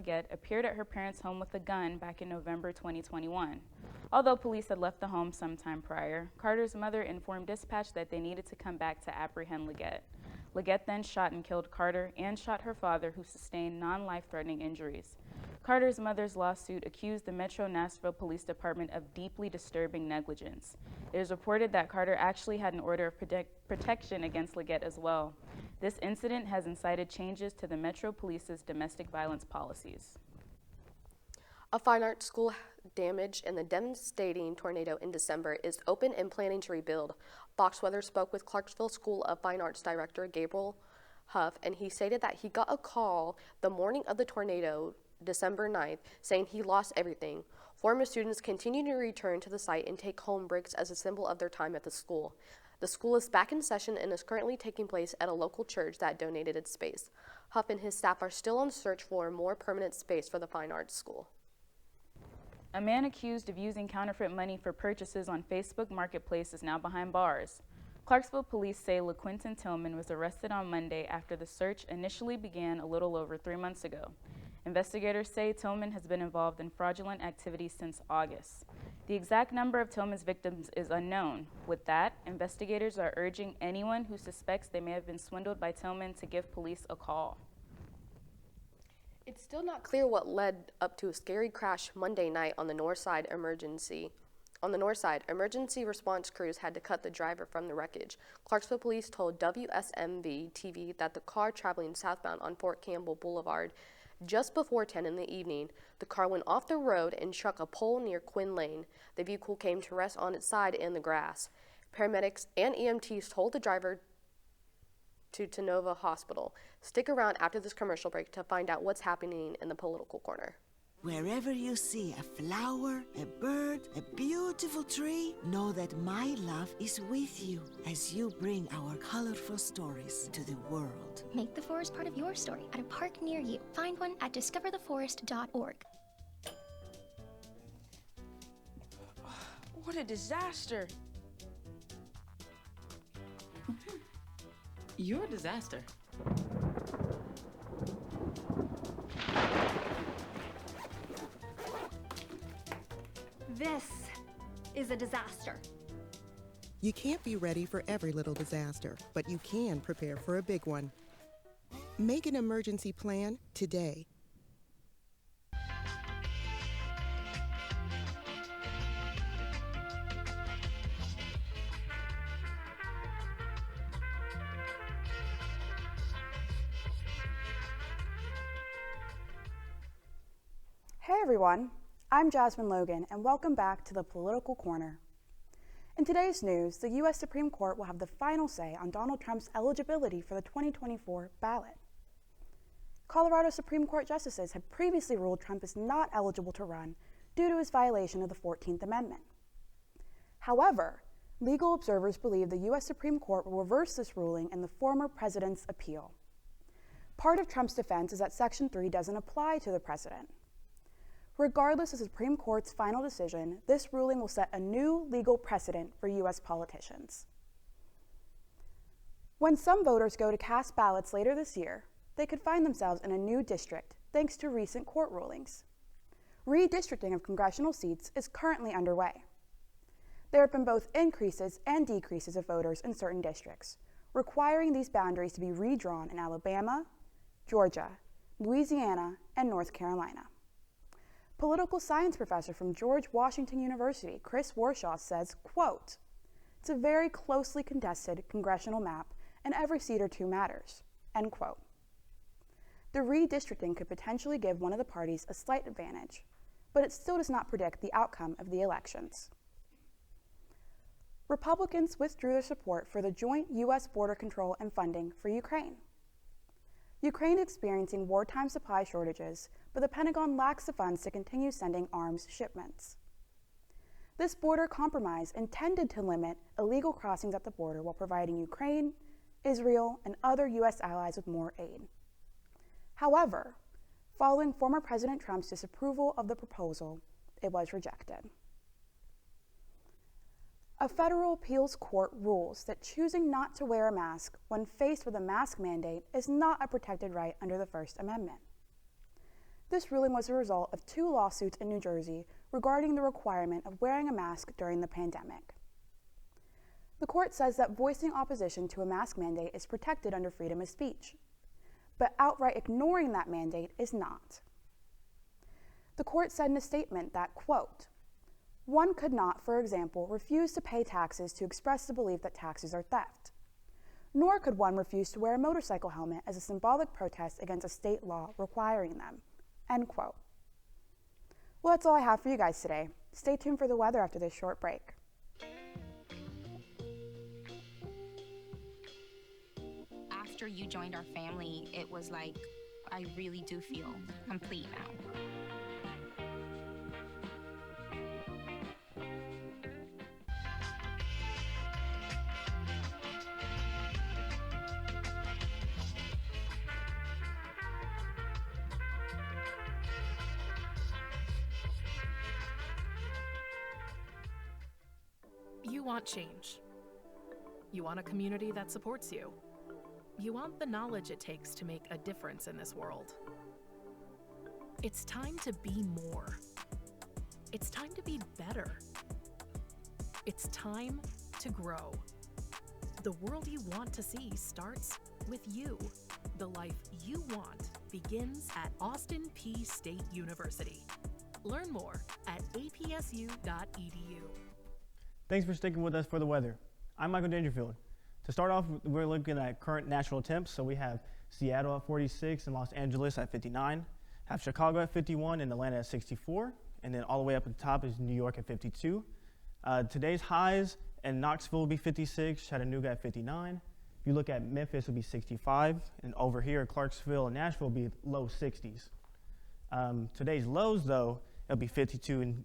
Leggett appeared at her parents' home with a gun back in November 2021. Although police had left the home sometime prior, Carter's mother informed dispatch that they needed to come back to apprehend Leggett. Leggett then shot and killed Carter and shot her father, who sustained non-life-threatening injuries. Carter's mother's lawsuit accused the Metro Nashville Police Department of deeply disturbing negligence. It is reported that Carter actually had an order of protection against Leggett as well. This incident has incited changes to the Metro Police's domestic violence policies. A fine arts school damaged in the devastating tornado in December is open and planning to rebuild. Fox Weather spoke with Clarksville School of Fine Arts Director Gabriel Huff, and he stated that he got a call the morning of the tornado, December 9th, saying he lost everything. Former students continue to return to the site and take home bricks as a symbol of their time at the school. The school is back in session and is currently taking place at a local church that donated its space. Huff and his staff are still on search for a more permanent space for the fine arts school. A man accused of using counterfeit money for purchases on Facebook Marketplace is now behind bars. Clarksville police say LaQuinton Tillman was arrested on Monday after the search initially began a little over 3 months ago. Investigators say Tillman has been involved in fraudulent activities since August. The exact number of Tillman's victims is unknown. With that, investigators are urging anyone who suspects they may have been swindled by Tillman to give police a call. It's still not clear what led up to a scary crash Monday night on the north side. Emergency response crews had to cut the driver from the wreckage. Clarksville police told WSMV-TV that the car traveling southbound on Fort Campbell Boulevard just before 10 in the evening, the car went off the road and struck a pole near Quinn Lane. The vehicle came to rest on its side in the grass. Paramedics and EMTs told the driver to Tove Hospital. Stick around after this commercial break to find out what's happening in the political corner. Wherever you see a flower, a bird, a beautiful tree, know that my love is with you as you bring our colorful stories to the world. Make the forest part of your story at a park near you. Find one at discovertheforest.org. What a disaster. You're a disaster. This is a disaster. You can't be ready for every little disaster, but you can prepare for a big one. Make an emergency plan today. Hey everyone, I'm Jazmin Logan, and welcome back to the Political Corner. In today's news, the U.S. Supreme Court will have the final say on Donald Trump's eligibility for the 2024 ballot. Colorado Supreme Court justices had previously ruled Trump is not eligible to run due to his violation of the 14th Amendment. However, legal observers believe the U.S. Supreme Court will reverse this ruling in the former president's appeal. Part of Trump's defense is that Section 3 doesn't apply to the president. Regardless of the Supreme Court's final decision, this ruling will set a new legal precedent for U.S. politicians. When some voters go to cast ballots later this year, they could find themselves in a new district thanks to recent court rulings. Redistricting of congressional seats is currently underway. There have been both increases and decreases of voters in certain districts, requiring these boundaries to be redrawn in Alabama, Georgia, Louisiana, and North Carolina. Political science professor from George Washington University, Chris Warshaw, says, quote, "It's a very closely contested congressional map and every seat or two matters," end quote. The redistricting could potentially give one of the parties a slight advantage, but it still does not predict the outcome of the elections. Republicans withdrew their support for the joint U.S. border control and funding for Ukraine. Ukraine is experiencing wartime supply shortages, but the Pentagon lacks the funds to continue sending arms shipments. This border compromise intended to limit illegal crossings at the border while providing Ukraine, Israel, and other U.S. allies with more aid. However, following former President Trump's disapproval of the proposal, it was rejected. A federal appeals court rules that choosing not to wear a mask when faced with a mask mandate is not a protected right under the First Amendment. This ruling was a result of 2 lawsuits in New Jersey regarding the requirement of wearing a mask during the pandemic. The court says that voicing opposition to a mask mandate is protected under freedom of speech, but outright ignoring that mandate is not. The court said in a statement that, quote, "One could not, for example, refuse to pay taxes to express the belief that taxes are theft. Nor could one refuse to wear a motorcycle helmet as a symbolic protest against a state law requiring them." End quote. Well, that's all I have for you guys today. Stay tuned for the weather after this short break. After you joined our family, it was like, I really do feel complete now. You want change. You want a community that supports you. You want the knowledge it takes to make a difference in this world. It's time to be more. It's time to be better. It's time to grow. The world you want to see starts with you. The life you want begins at Austin Peay State University. Learn more at apsu.edu. Thanks for sticking with us for the weather. I'm Michael Dangerfield. To start off, we're looking at current national temps. So we have Seattle at 46 and Los Angeles at 59, have Chicago at 51 and Atlanta at 64, and then all the way up at the top is New York at 52. Today's highs in Knoxville will be 56, Chattanooga at 59. If you look at Memphis, it'll be 65, and over here, Clarksville and Nashville will be low 60s. Today's lows, though, it'll be 52 and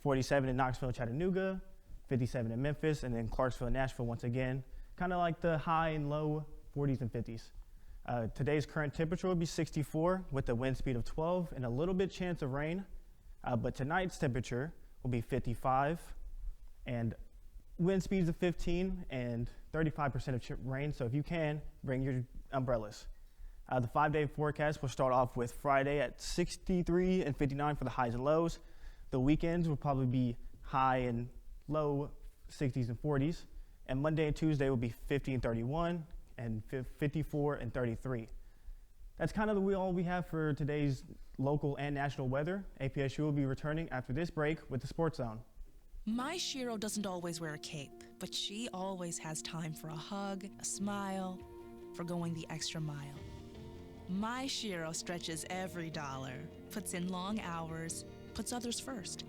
47 in Knoxville and Chattanooga, 57 in Memphis, and then Clarksville and Nashville once again, kind of like the high and low 40s and 50s. Today's current temperature will be 64 with a wind speed of 12 and a little bit chance of rain, but tonight's temperature will be 55 and wind speeds of 15 and 35% of rain, so if you can, bring your umbrellas. The 5-day forecast will start off with Friday at 63 and 59 for the highs and lows. The weekends will probably be high and low 60s and 40s, and Monday and Tuesday will be 50 and 31 and 54 and 33. That's kind of all we have for today's local and national weather. APSU will be returning after this break with the Sports Zone. My Shiro doesn't always wear a cape, but she always has time for a hug, a smile, for going the extra mile. My Shiro stretches every dollar, puts in long hours, puts others first.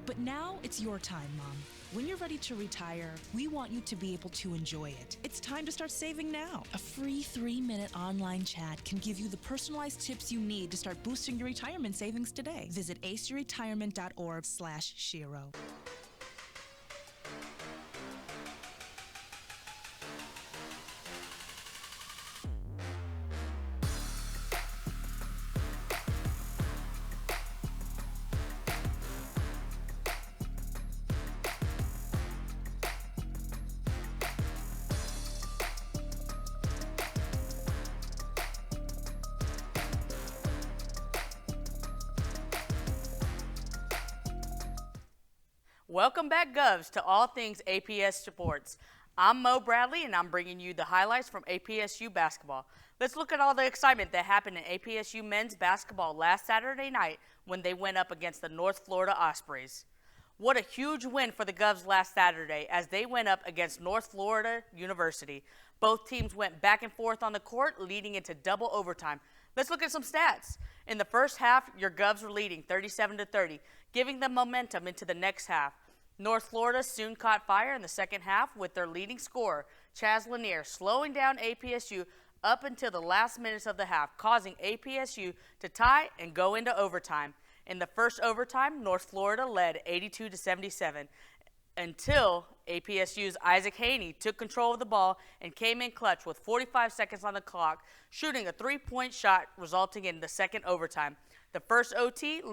But now it's your time, Mom. When you're ready to retire, we want you to be able to enjoy it. It's time to start saving now. A free 3-minute online chat can give you the personalized tips you need to start boosting your retirement savings today. Visit aceyourretirement.org/Shiro. Welcome back, Govs, to All Things APS Sports. I'm Mo Bradley, and I'm bringing you the highlights from APSU basketball. Let's look at all the excitement that happened in APSU men's basketball last Saturday night when they went up against the North Florida Ospreys. What a huge win for the Govs last Saturday as they went up against North Florida University. Both teams went back and forth on the court, leading into double overtime. Let's look at some stats. In the first half, your Govs were leading 37-30, giving them momentum into the next half. North Florida soon caught fire in the second half with their leading scorer, Chaz Lanier, slowing down APSU up until the last minutes of the half, causing APSU to tie and go into overtime. In the first overtime, North Florida led 82-77 until APSU's Isaac Haney took control of the ball and came in clutch with 45 seconds on the clock, shooting a 3-point shot resulting in the second overtime. The first OT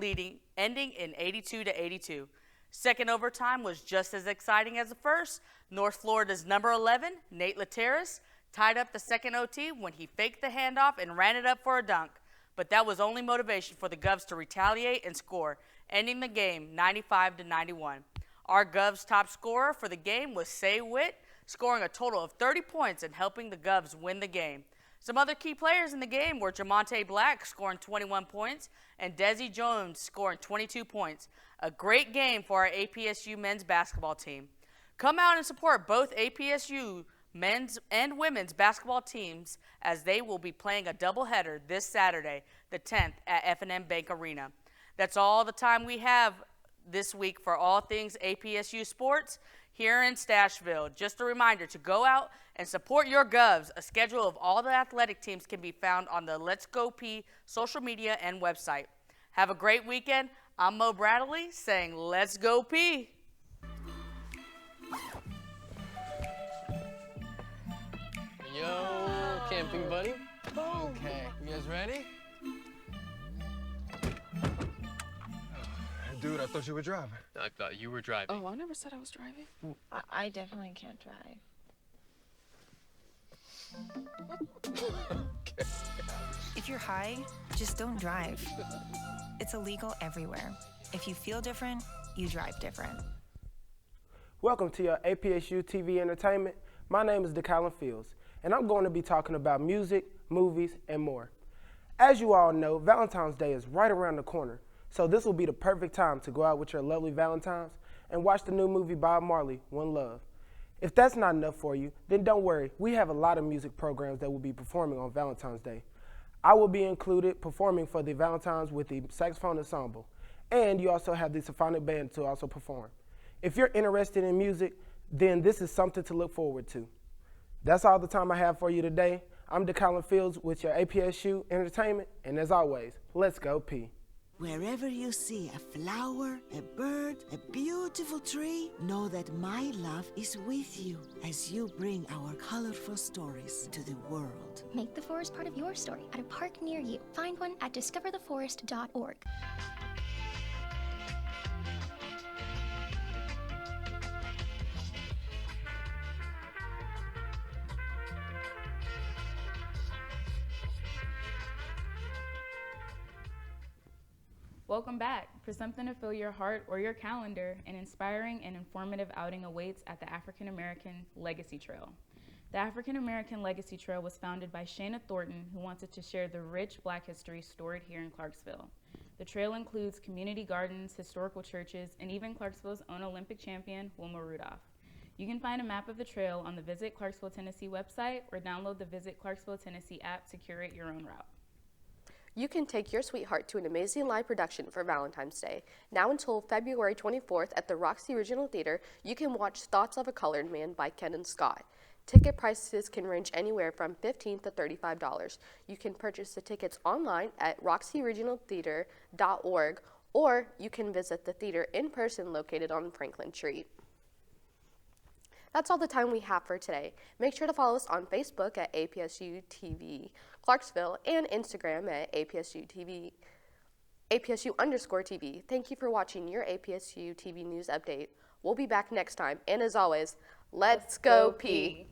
ending in 82-82. Second overtime was just as exciting as the first. North Florida's number 11, Nate Lateras, tied up the second OT when he faked the handoff and ran it up for a dunk. but that was only motivation for the Govs to retaliate and score, ending the game 95-91. Our Govs' top scorer for the game was Say Witt, scoring a total of 30 points and helping the Govs win the game. Some other key players in the game were Jamonte Black scoring 21 points and Desi Jones scoring 22 points. A great game for our APSU men's basketball team. Come out and support both APSU men's and women's basketball teams as they will be playing a doubleheader this Saturday, the 10th at F&M Bank Arena. That's all the time we have this week for all things APSU sports here in Stashville. Just a reminder to go out and support your Govs. A schedule of all the athletic teams can be found on the Let's Go Peay social media and website. Have a great weekend. I'm Mo Bradley saying let's go Peay. Yo, camping buddy. Okay, you guys ready? Dude, I thought you were driving. I thought you were driving. Oh, I never said I was driving. I definitely can't drive. Okay. If you're high, just don't drive. It's illegal everywhere. If you feel different, you drive different. Welcome to your APSU-TV entertainment. My name is Dekylan Fields, and I'm going to be talking about music, movies, and more. As you all know, Valentine's Day is right around the corner, so this will be the perfect time to go out with your lovely Valentines and watch the new movie Bob Marley, One Love. If that's not enough for you, then don't worry. We have a lot of music programs that will be performing on Valentine's Day. I will be included performing for the Valentines with the saxophone ensemble, and you also have the symphonic band to also perform. If you're interested in music, then this is something to look forward to. That's all the time I have for you today. I'm Dekylan Fields with your APSU Entertainment, and as always, let's go Peay. Wherever you see a flower, a bird, a beautiful tree, know that my love is with you as you bring our colorful stories to the world. Make the forest part of your story at a park near you. Find one at discovertheforest.org. Welcome back. For something to fill your heart or your calendar, an inspiring and informative outing awaits at the African American Legacy Trail. The African American Legacy Trail was founded by Shana Thornton, who wanted to share the rich Black history stored here in Clarksville. The trail includes community gardens, historical churches, and even Clarksville's own Olympic champion, Wilma Rudolph. You can find a map of the trail on the Visit Clarksville, Tennessee website or download the Visit Clarksville, Tennessee app to curate your own route. You can take your sweetheart to an amazing live production for Valentine's Day. Now until February 24th at the Roxy Regional Theater, you can watch Thoughts of a Colored Man by Ken Scott. Ticket prices can range anywhere from $15 to $35. You can purchase the tickets online at roxyregionaltheater.org, or you can visit the theater in person located on Franklin Street. That's all the time we have for today. Make sure to follow us on Facebook at APSU-TV Clarksville and Instagram at APSU-TV, APSU_TV. Thank you for watching your APSU-TV news update. We'll be back next time, and as always, let's go Peay.